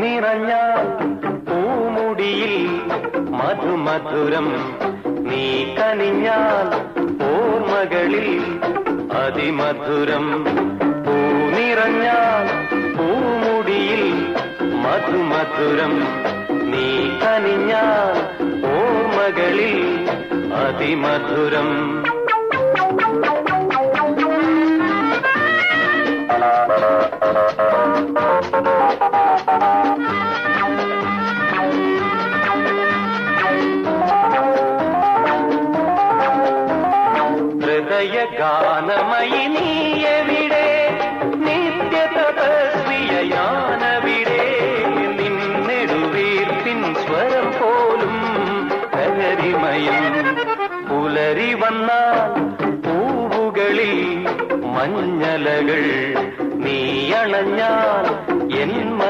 നിറഞ്ഞാൽ പൂമുടിയിൽ മധുമധുരം നീ കനിഞ്ഞാൽ ഓർമ്മകളിൽ അതിമധുരം പൂ നിറഞ്ഞാൽ പൂമുടിയിൽ മധുമധുരം നീ കനിഞ്ഞാൽ ഓർമ്മകളിൽ അതിമധുരം ഹൃദയഗാനമയി നീ എവിടെ നിത്യതപസ്വിയാനവിടെ നിന്നെടുവീർപ്പിൻ സ്വരം പോലും ലഹരിമയം പുലരി വന്നാൽ പൂവുകളിൽ മഞ്ഞലകൾ നീ അണഞ്ഞാൽ എൻ